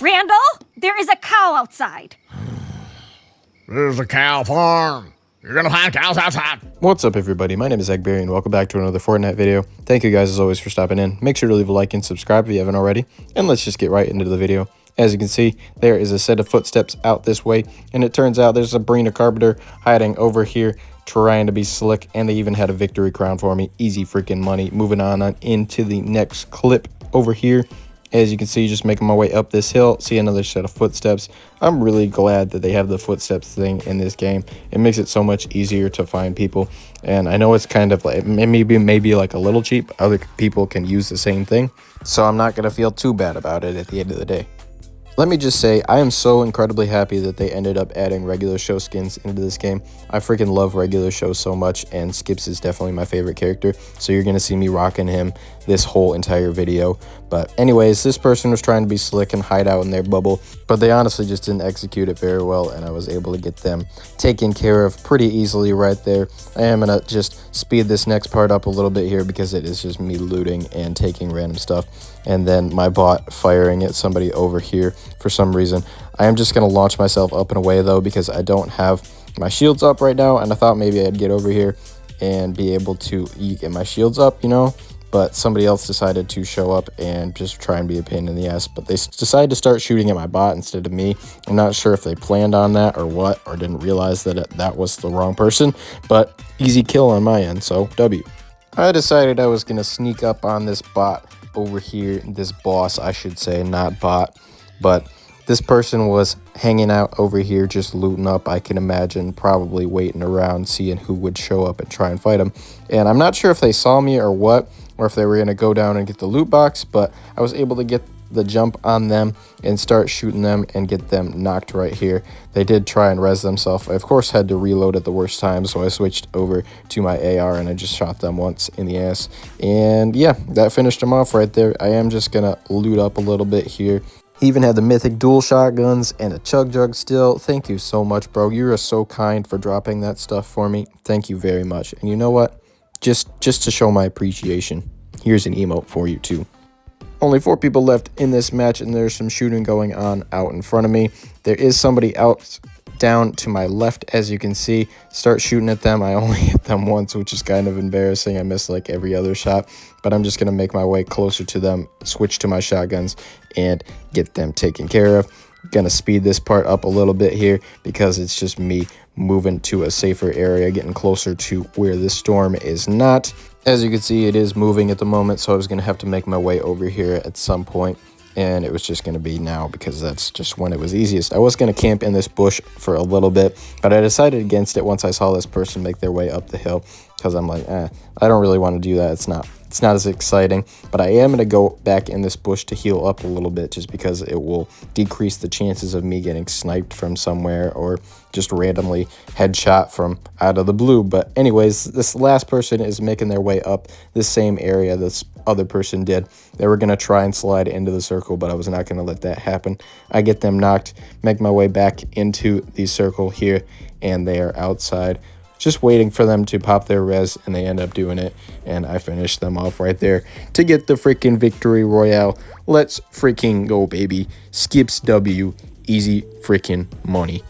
Randall, there is a cow outside. There's a cow farm. You're gonna find cows outside. What's up, everybody? My name is Eggberry, and welcome back to another Fortnite video. Thank you guys, as always, for stopping in. Make sure to leave a like and subscribe if you haven't already. And let's just get right into the video. As you can see, there is a set of footsteps out this way, and it turns out there's Sabrina Carpenter hiding over here, trying to be slick, and they even had a victory crown for me. Easy freaking money. Moving on into the next clip over here. As you can see, just making my way up this hill, see another set of footsteps. I'm really glad that they have the footsteps thing in this game. It makes it so much easier to find people. And I know it's kind of like, maybe like a little cheap. Other people can use the same thing. So I'm not going to feel too bad about it at the end of the day. Let me just say, I am so incredibly happy that they ended up adding regular show skins into this game. I freaking love regular shows so much, and Skips is definitely my favorite character, so you're going to see me rocking him this whole entire video. But anyways, this person was trying to be slick and hide out in their bubble, but they honestly just didn't execute it very well, and I was able to get them taken care of pretty easily right there. I am going to just speed this next part up a little bit here because it is just me looting and taking random stuff, and then my bot firing at somebody over here for some reason. I am just going to launch myself up and away though, because I don't have my shields up right now, and I thought maybe I'd get over here and be able to get my shields up, you know, but somebody else decided to show up and just try and be a pain in the ass. But they decided to start shooting at my bot instead of me. I'm not sure if they planned on that or what, or didn't realize that that was the wrong person, but easy kill on my end, so W. I decided I was going to sneak up on this bot over here, this boss I should say, not bot, but this person was hanging out over here just looting up. I can imagine probably waiting around seeing who would show up and try and fight him, and I'm not sure if they saw me or what, or if they were going to go down and get the loot box, but I was able to get the jump on them and start shooting them and get them knocked right here. They did try and res themselves. I of course had to reload at the worst time, so I switched over to my AR and I just shot them once in the ass, and yeah, that finished them off right there. I am just gonna loot up a little bit here. He even had the mythic dual shotguns and a chug jug still. Thank you so much, bro. You are so kind for dropping that stuff for me. Thank you very much. And you know what, just to show my appreciation, here's an emote for you too. Only 4 people left in this match, and there's some shooting going on out in front of me. There is somebody out down to my left, as you can see. Start shooting at them. I only hit them once, which is kind of embarrassing. I missed like every other shot, but I'm just going to make my way closer to them, switch to my shotguns, and get them taken care of. Gonna speed this part up a little bit here because it's just me moving to a safer area, getting closer to where this storm is not. As you can see, it is moving at the moment, so I was gonna have to make my way over here at some point, and it was just gonna be now because that's just when it was easiest. I was gonna camp in this bush for a little bit, but I decided against it once I saw this person make their way up the hill, because I'm like, I don't really want to do that. It's not as exciting, but I am going to go back in this bush to heal up a little bit, just because it will decrease the chances of me getting sniped from somewhere or just randomly headshot from out of the blue. But anyways, this last person is making their way up this same area this other person did. They were going to try and slide into the circle, but I was not going to let that happen. I get them knocked, make my way back into the circle here, and they are outside. Just waiting for them to pop their res, and they end up doing it, and I finished them off right there to get the freaking victory royale. Let's freaking go, baby. Skips W, easy freaking money.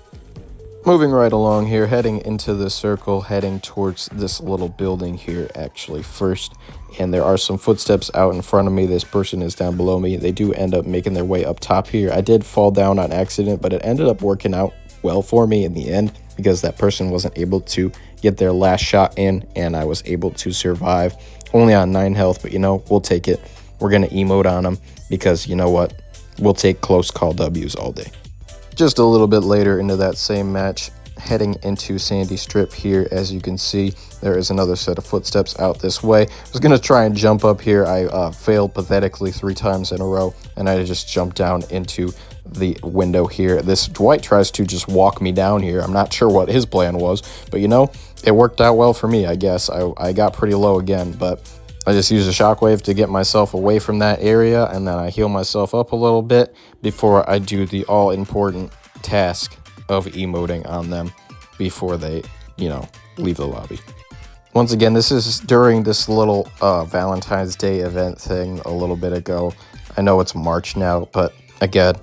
Moving right along here, heading into the circle, heading towards this little building here actually first, and there are some footsteps out in front of me. This person is down below me. They do end up making their way up top here. I did fall down on accident, but it ended up working out well for me in the end, because that person wasn't able to get their last shot in, and I was able to survive only on 9 health. But you know, we'll take it. We're gonna emote on them because you know what, we'll take close call W's all day. Just a little bit later into that same match, heading into Sandy Strip here, as you can see, there is another set of footsteps out this way. I was gonna try and jump up here. I failed pathetically 3 times in a row, and I just jumped down into the window here. This Dwight tries to just walk me down here. I'm not sure what his plan was, but you know, it worked out well for me, I guess. I got pretty low again, but I just used a shockwave to get myself away from that area, and then I heal myself up a little bit before I do the all-important task of emoting on them before they, you know, leave the lobby. Once again, this is during this little Valentine's Day event thing a little bit ago. I know it's March now, but again,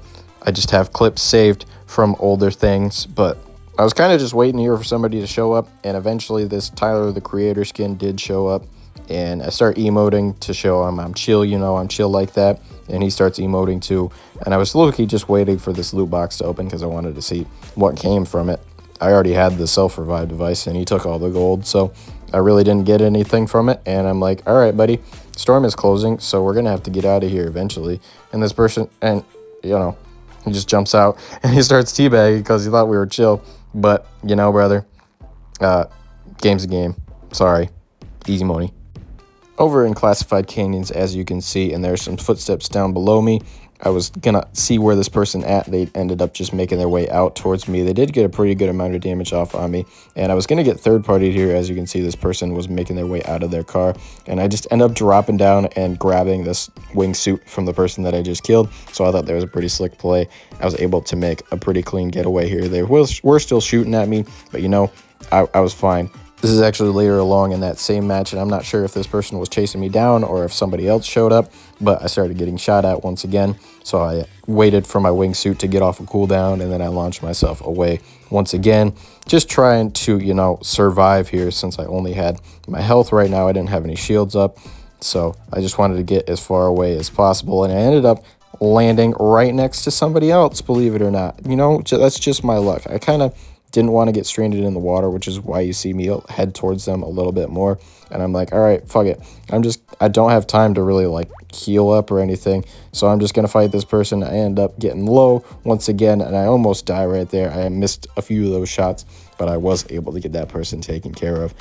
I just have clips saved from older things, but I was kind of just waiting here for somebody to show up, and eventually this Tyler the Creator skin did show up, and I start emoting to show him I'm chill, you know, I'm chill like that, and he starts emoting too, and I was low-key just waiting for this loot box to open because I wanted to see what came from it. I already had the self-revive device, and he took all the gold, so I really didn't get anything from it, and I'm like, all right, buddy, storm is closing, so we're gonna have to get out of here eventually. And this person, and you know, he just jumps out and he starts teabagging because he thought we were chill. But you know, brother, game's a game. Sorry, easy money. Over in classified canyons, as you can see, and there's some footsteps down below me. I was gonna see where this person at. They ended up just making their way out towards me. They did get a pretty good amount of damage off on me, and I was gonna get third-partied here. As you can see, this person was making their way out of their car, and I just end up dropping down and grabbing this wingsuit from the person that I just killed. So I thought that was a pretty slick play. I was able to make a pretty clean getaway here. They were still shooting at me, but you know, I was fine. This is actually later along in that same match, and I'm not sure if this person was chasing me down or if somebody else showed up, but I started getting shot at once again. So I waited for my wingsuit to get off a cooldown, and then I launched myself away once again, just trying to, you know, survive here since I only had my health right now. I didn't have any shields up, so I just wanted to get as far away as possible, and I ended up landing right next to somebody else, believe it or not. You know, that's just my luck. I kind of didn't want to get stranded in the water, which is why you see me head towards them a little bit more. And I'm like, all right, fuck it. I don't have time to really like heal up or anything. So I'm just going to fight this person. I end up getting low once again, and I almost die right there. I missed a few of those shots, but I was able to get that person taken care of.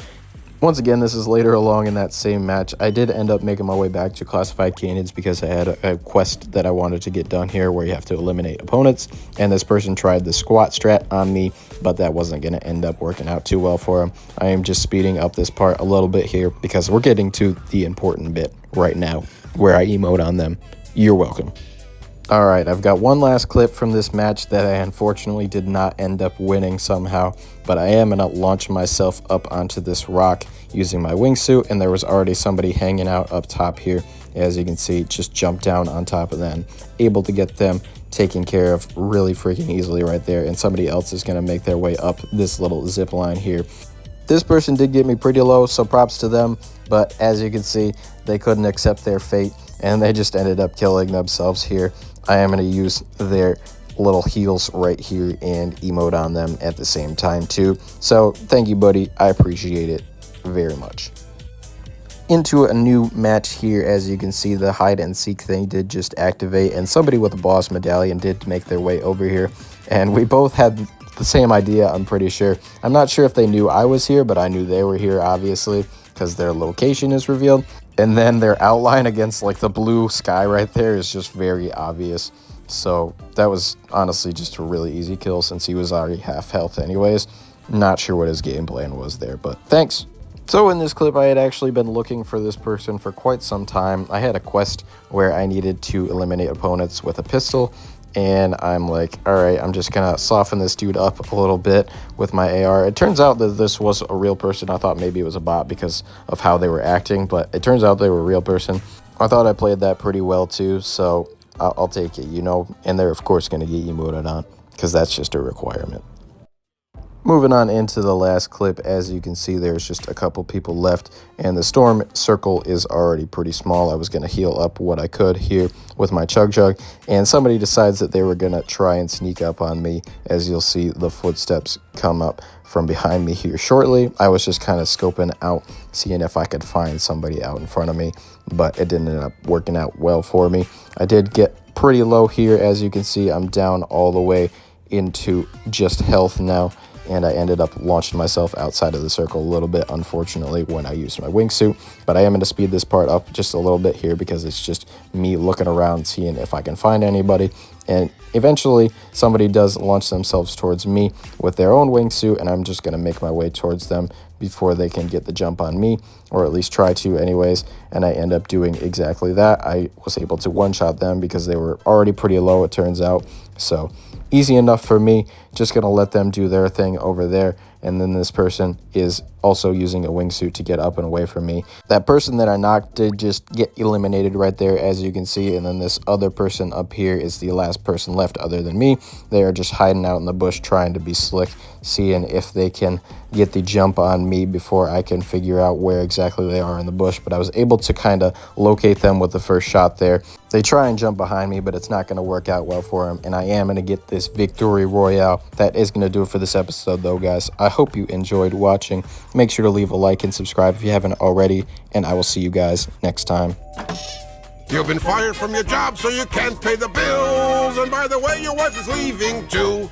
Once again, this is later along in that same match. I did end up making my way back to classified canyons because I had a quest that I wanted to get done here where you have to eliminate opponents, and this person tried the squat strat on me, but that wasn't going to end up working out too well for him. I am just speeding up this part a little bit here because we're getting to the important bit right now where I emote on them. You're welcome. All right, I've got one last clip from this match that I unfortunately did not end up winning somehow, but I am going to launch myself up onto this rock using my wingsuit, and there was already somebody hanging out up top here. As you can see, just jumped down on top of them, able to get them taken care of really freaking easily right there, and somebody else is going to make their way up this little zip line here. This person did get me pretty low, so props to them, but as you can see, they couldn't accept their fate, and they just ended up killing themselves here. I am going to use their little heals right here and emote on them at the same time too. So thank you, buddy. I appreciate it very much. Into a new match here. As you can see, the hide and seek thing did just activate, and somebody with a boss medallion did make their way over here, and we both had the same idea, I'm pretty sure. I'm not sure if they knew I was here, but I knew they were here, obviously, because their location is revealed. And then their outline against like the blue sky right there is just very obvious. So that was honestly just a really easy kill since he was already half health anyways. Not sure what his game plan was there, but thanks. So in this clip, I had actually been looking for this person for quite some time. I had a quest where I needed to eliminate opponents with a pistol, and I'm like, all right, I'm just gonna soften this dude up a little bit with my AR. It turns out that this was a real person. I thought maybe it was a bot because of how they were acting, but it turns out they were a real person. I thought I played that pretty well too, so I'll take it, you know, and they're of course gonna get emoted on because that's just a requirement. Moving on into the last clip, as you can see, there's just a couple people left, and the storm circle is already pretty small. I was going to heal up what I could here with my chug jug, and somebody decides that they were going to try and sneak up on me. As you'll see, the footsteps come up from behind me here shortly. I was just kind of scoping out, seeing if I could find somebody out in front of me, but it didn't end up working out well for me. I did get pretty low here. As you can see, I'm down all the way into just health now, and I ended up launching myself outside of the circle a little bit, unfortunately, when I used my wingsuit. But I am going to speed this part up just a little bit here because it's just me looking around, seeing if I can find anybody. And eventually, somebody does launch themselves towards me with their own wingsuit, and I'm just going to make my way towards them before they can get the jump on me, or at least try to anyways. And I end up doing exactly that. I was able to one-shot them because they were already pretty low, it turns out. So easy enough for me. Just gonna let them do their thing over there, and then this person is also using a wingsuit to get up and away from me. That person that I knocked did just get eliminated right there, as you can see, and then this other person up here is the last person left other than me. They are just hiding out in the bush trying to be slick, seeing if they can get the jump on me before I can figure out where exactly they are in the bush. But I was able to kind of locate them with the first shot there. They try and jump behind me, but it's not going to work out well for them, and I am going to get this victory royale. That is going to do it for this episode though, guys. I hope you enjoyed watching. Make sure to leave a like and subscribe if you haven't already, and I will see you guys next time. You've been fired from your job so you can't pay the bills, and by the way, your wife is leaving too.